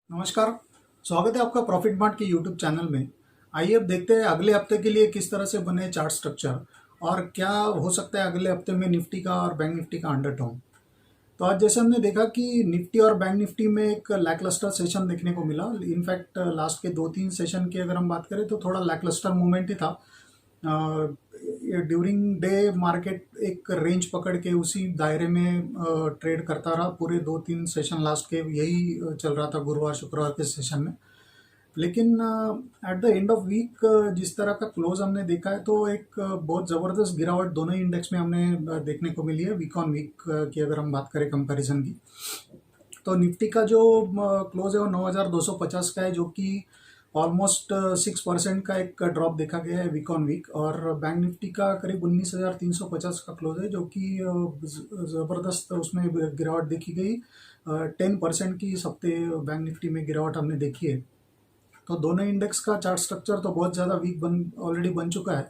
नमस्कार। स्वागत है आपका प्रॉफिट मार्ट के यूट्यूब चैनल में। आइए अब देखते हैं अगले हफ्ते के लिए किस तरह से बने चार्ट स्ट्रक्चर और क्या हो सकता है अगले हफ्ते में निफ्टी का और बैंक निफ्टी का अंडरटोन। तो आज जैसे हमने देखा कि निफ्टी और बैंक निफ्टी में एक लैकलस्टर सेशन देखने को मिला। इनफैक्ट लास्ट के 2-3 सेशन की अगर हम बात करें तो थोड़ा लैकलस्टर मूवमेंट ही था। ड्यूरिंग डे मार्केट एक रेंज पकड़ के उसी दायरे में ट्रेड करता रहा पूरे 2-3 सेशन लास्ट के यही चल रहा था गुरुवार शुक्रवार के सेशन में। लेकिन at the end of week जिस तरह का क्लोज हमने देखा है तो एक बहुत ज़बरदस्त गिरावट दोनों ही इंडेक्स में हमने देखने को मिली है वीक ऑन वीक की अगर हम बात करें कंपैरिजन की। तो निफ्टी का जो क्लोज है वो 9250 का है जो कि ऑलमोस्ट 6% का एक ड्रॉप देखा गया है वीक ऑन वीक। और बैंक निफ्टी का करीब 19350 का क्लोज है जो कि ज़बरदस्त उसमें गिरावट देखी गई। 10% की इस हफ्ते बैंक निफ्टी में गिरावट हमने देखी है। तो दोनों इंडेक्स का चार्ट स्ट्रक्चर तो बहुत ज़्यादा वीक ऑलरेडी बन चुका है।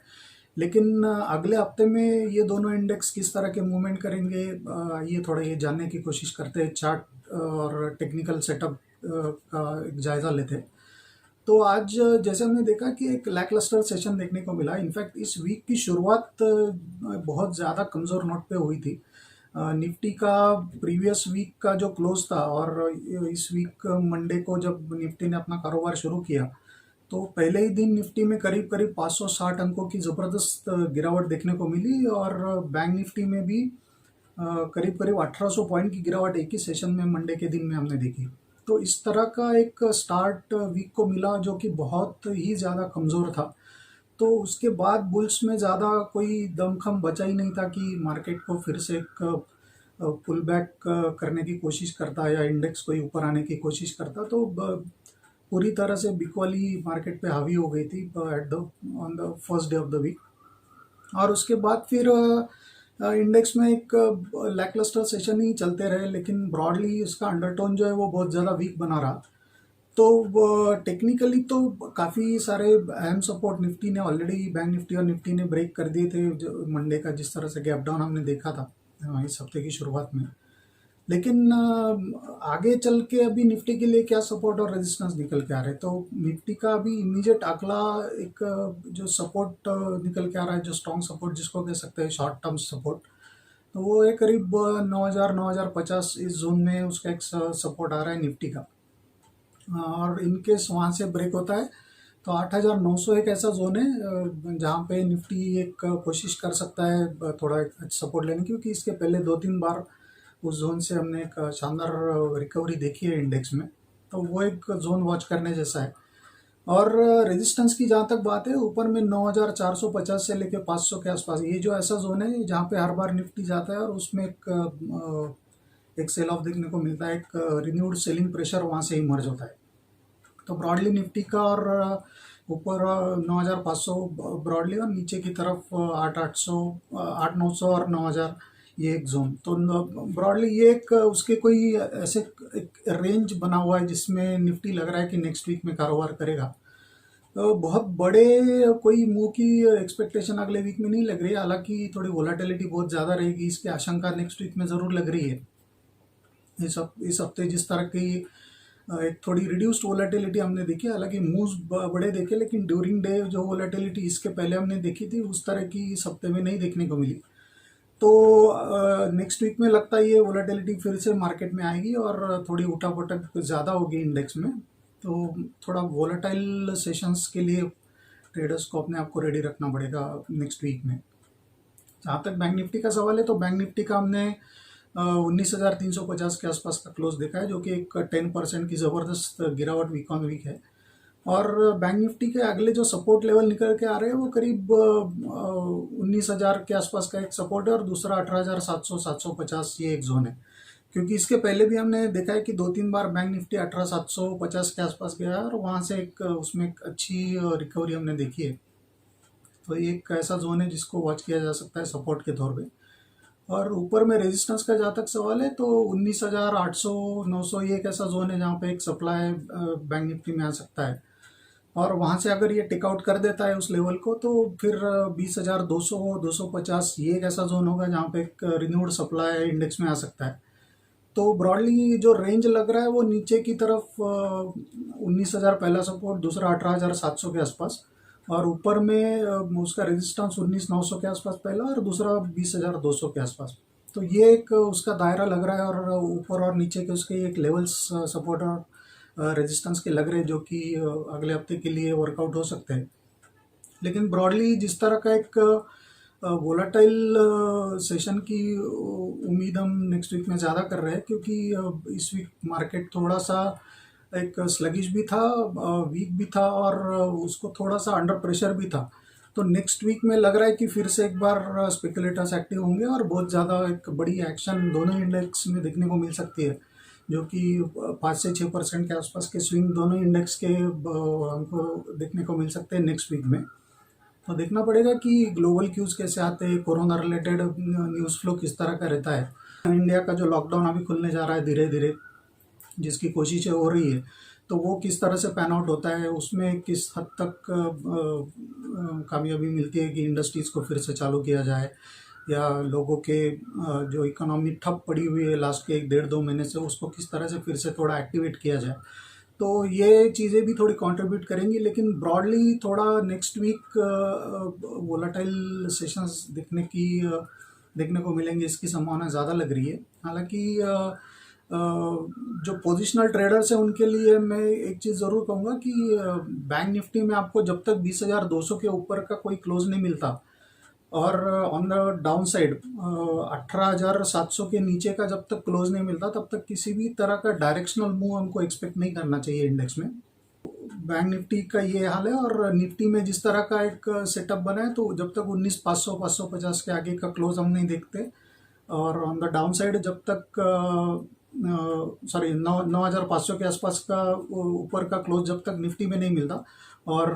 लेकिन अगले हफ्ते में ये दोनों इंडेक्स किस तरह के मूवमेंट करेंगे, ये थोड़ा ये जानने की कोशिश करते हैं। चार्ट और टेक्निकल सेटअप का एक जायज़ा लेते हैं। तो आज जैसे हमने देखा कि एक लैकलस्टर सेशन देखने को मिला। इनफैक्ट इस वीक की शुरुआत बहुत ज़्यादा कमज़ोर नोट पे हुई थी। निफ्टी का प्रीवियस वीक का जो क्लोज था और इस वीक मंडे को जब निफ्टी ने अपना कारोबार शुरू किया तो पहले ही दिन निफ्टी में करीब करीब 560 अंकों की ज़बरदस्त गिरावट देखने को मिली। और बैंक निफ्टी में भी करीब करीब 1800 पॉइंट की गिरावट एक ही सेशन में मंडे के दिन में हमने देखी। तो इस तरह का एक स्टार्ट वीक को मिला जो कि बहुत ही ज़्यादा कमज़ोर था। तो उसके बाद बुल्स में ज़्यादा कोई दमखम बचा ही नहीं था कि मार्केट को फिर से एक पुल बैक करने की कोशिश करता या इंडेक्स कोई ऊपर आने की कोशिश करता। तो पूरी तरह से बिकवाली मार्केट पे हावी हो गई थी at the on the first day of the week. और उसके बाद फिर इंडेक्स में एक लैकलस्टर सेशन ही चलते रहे। लेकिन ब्रॉडली उसका अंडरटोन जो है वो बहुत ज़्यादा वीक बना रहा। तो टेक्निकली तो काफ़ी सारे अहम सपोर्ट निफ्टी ने ऑलरेडी बैंक निफ्टी और निफ्टी ने ब्रेक कर दिए थे जो मंडे का जिस तरह से गैप डाउन हमने देखा था इस हफ्ते की शुरुआत में। लेकिन आगे चल के अभी निफ्टी के लिए क्या सपोर्ट और रेजिस्टेंस निकल के आ रहे हैं। तो निफ्टी का अभी इमीडिएट अगला एक जो सपोर्ट निकल के आ रहा है, जो स्ट्रॉन्ग सपोर्ट जिसको कह सकते हैं शॉर्ट टर्म सपोर्ट, तो वो है करीब 9000-9050 इस जोन में उसका एक सपोर्ट आ रहा है निफ्टी का। और इनके वहाँ से ब्रेक होता है तो 8900 एक ऐसा जोन है जहाँ पे निफ्टी एक कोशिश कर सकता है थोड़ा सपोर्ट लेने की, क्योंकि इसके पहले 2-3 बार उस जोन से हमने एक शानदार रिकवरी देखी है इंडेक्स में। तो वो एक जोन वॉच करने जैसा है। और रेजिस्टेंस की जहाँ तक बात है, ऊपर में 9450 से लेके 500 के आसपास ये जो ऐसा जोन है जहाँ पे हर बार निफ्टी जाता है और उसमें एक सेल ऑफ देखने को मिलता है, एक रिन्यूड सेलिंग प्रेशर वहाँ से इमर्ज होता है। तो ब्रॉडली निफ्टी का और ऊपर 9500 ब्रॉडली और नीचे की तरफ 8800 8900 और 9000 ये एक जोन। तो ब्रॉडली ये एक उसके कोई ऐसे एक रेंज बना हुआ है जिसमें निफ्टी लग रहा है कि नेक्स्ट वीक में कारोबार करेगा। तो बहुत बड़े कोई मुंह की एक्सपेक्टेशन अगले वीक में नहीं लग रही है। हालांकि थोड़ी वोलाटिलिटी बहुत ज़्यादा रहेगी इसकी आशंका नेक्स्ट वीक में ज़रूर लग रही है। इस हफ्ते जिस तरह की एक थोड़ी रिड्यूस्ड वोलेटिलिटी हमने देखी, हालांकि मूव्स बड़े देखे लेकिन ड्यूरिंग डे जो वोलेटिलिटी इसके पहले हमने देखी थी उस तरह की इस हफ्ते में नहीं देखने को मिली। तो नेक्स्ट वीक में लगता है ये वोलेटिलिटी फिर से मार्केट में आएगी और थोड़ी उठापटक ज़्यादा होगी इंडेक्स में। तो थोड़ा वोलेटाइल सेशंस के लिए ट्रेडर्स को अपने आप को रेडी रखना पड़ेगा नेक्स्ट वीक में। जहाँ तक बैंक निफ्टी का सवाल है तो बैंक निफ्टी का हमने 19,350 के आसपास का क्लोज देखा है जो कि एक 10% की ज़बरदस्त गिरावट वीक ऑन वीक है। और बैंक निफ्टी के अगले जो सपोर्ट लेवल निकल के आ रहे हैं वो करीब 19,000 के आसपास का एक सपोर्ट है और दूसरा 18,700-750 ये एक जोन है। क्योंकि इसके पहले भी हमने देखा है कि 2-3 बार बैंक निफ्टी 18,750 के आसपास गया है और वहाँ से एक उसमें एक अच्छी रिकवरी हमने देखी है। तो ये एक ऐसा जोन है जिसको वॉच किया जा सकता है सपोर्ट के तौर पे। और ऊपर में रेजिस्टेंस का जहाँ तक सवाल है तो 19,800 900 ये एक ऐसा जोन है जहाँ पे एक सप्लाई बैंक निफ्टी में आ सकता है। और वहाँ से अगर ये टेक आउट कर देता है उस लेवल को तो फिर 20,200 250 ये एक ऐसा जोन होगा जहाँ पे एक रिन्यूड सप्लाई इंडेक्स में आ सकता है। तो ब्रॉडली जो रेंज लग रहा है वो नीचे की तरफ 19,000 पहला सपोर्ट, दूसरा 18,700 के आसपास, और ऊपर में उसका रेजिस्टेंस 19,900 के आसपास पहला, और दूसरा 20,200 के आसपास। तो ये एक उसका दायरा लग रहा है, और ऊपर और नीचे के उसके एक लेवल्स सपोर्ट और रेजिस्टेंस के लग रहे हैं, जो कि अगले हफ्ते के लिए वर्कआउट हो सकते हैं। लेकिन ब्रॉडली जिस तरह का एक वोलाटाइल सेशन की उम्मीद हम नेक्स्ट वीक में ज़्यादा कर रहे हैं, क्योंकि इस वीक मार्केट थोड़ा सा एक स्लगिश भी था, वीक भी था, और उसको थोड़ा सा अंडर प्रेशर भी था। तो नेक्स्ट वीक में लग रहा है कि फिर से एक बार स्पेकुलेटर्स एक्टिव होंगे और बहुत ज़्यादा एक बड़ी एक्शन दोनों इंडेक्स में देखने को मिल सकती है, जो कि 5 से 6% के आसपास के स्विंग दोनों इंडेक्स के हमको देखने को मिल सकते हैं नेक्स्ट वीक में। तो देखना पड़ेगा कि ग्लोबल क्यूज़ कैसे आते हैं, कोरोना रिलेटेड न्यूज़ फ्लो किस तरह का रहता है, इंडिया का जो लॉकडाउन अभी खुलने जा रहा है धीरे धीरे, जिसकी कोशिशें हो रही है, तो वो किस तरह से पैन आउट होता है, उसमें किस हद तक कामयाबी मिलती है कि इंडस्ट्रीज़ को फिर से चालू किया जाए, या लोगों के जो इकोनॉमी ठप पड़ी हुई है लास्ट के 1 डेढ़ 2 महीने से, उसको किस तरह से फिर से थोड़ा एक्टिवेट किया जाए। तो ये चीज़ें भी थोड़ी कंट्रीब्यूट करेंगी, लेकिन ब्रॉडली थोड़ा नेक्स्ट वीक वोलाटाइल सेशंस देखने को मिलेंगे, इसकी संभावना ज़्यादा लग रही है। हालांकि जो पोजिशनल ट्रेडर्स हैं उनके लिए मैं एक चीज़ ज़रूर कहूँगा कि बैंक निफ्टी में आपको जब तक 20,200 के ऊपर का कोई क्लोज नहीं मिलता, और ऑन द डाउन साइड 18,700 के नीचे का जब तक क्लोज नहीं मिलता, तब तक किसी भी तरह का डायरेक्शनल मूव हमको एक्सपेक्ट नहीं करना चाहिए इंडेक्स में। बैंक निफ्टी का ये हाल है, और निफ्टी में जिस तरह का एक सेटअप बना है, तो जब तक 19,500 550 के आगे का क्लोज हम नहीं देखते, और ऑन द डाउन साइड जब तक 9,500 के आसपास का ऊपर का क्लोज जब तक निफ्टी में नहीं मिलता, और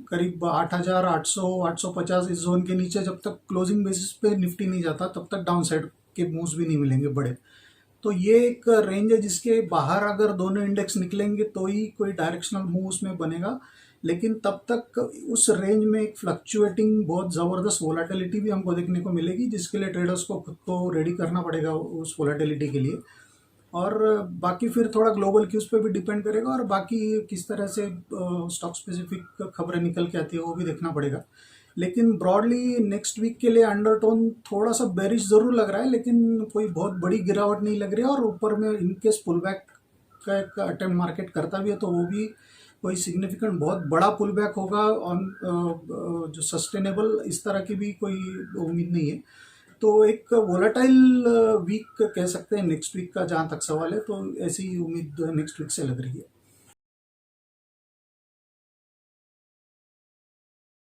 करीब 8,800 850 इस जोन के नीचे जब तक क्लोजिंग बेसिस पे निफ्टी नहीं जाता, तब तक डाउन साइड के मूव्स भी नहीं मिलेंगे बड़े। तो ये एक रेंज है जिसके बाहर अगर दोनों इंडेक्स निकलेंगे तो ही कोई डायरेक्शनल मूव उसमें बनेगा, लेकिन तब तक उस रेंज में एक फ्लक्चुएटिंग बहुत ज़बरदस्त वोलाटिलिटी भी हमको देखने को मिलेगी, जिसके लिए ट्रेडर्स को खुद को रेडी करना पड़ेगा उस वोलाटिलिटी के लिए। और बाकी फिर थोड़ा ग्लोबल क्यूज़ पे भी डिपेंड करेगा, और बाकी किस तरह से स्टॉक स्पेसिफिक खबरें निकल के आती है वो भी देखना पड़ेगा। लेकिन ब्रॉडली नेक्स्ट वीक के लिए अंडरटोन थोड़ा सा बेरिश ज़रूर लग रहा है, लेकिन कोई बहुत बड़ी गिरावट नहीं लग रही है, और ऊपर में इनकेस पुल बैक का एक अटेम्प्ट मार्केट करता भी है तो वो भी कोई सिग्निफिकेंट बहुत बड़ा पुल बैक होगा ऑन जो सस्टेनेबल, इस तरह की भी कोई उम्मीद नहीं है। तो एक वोलाटाइल वीक कह सकते हैं नेक्स्ट वीक का, जहाँ तक सवाल है, तो ऐसी उम्मीद नेक्स्ट वीक से लग रही है।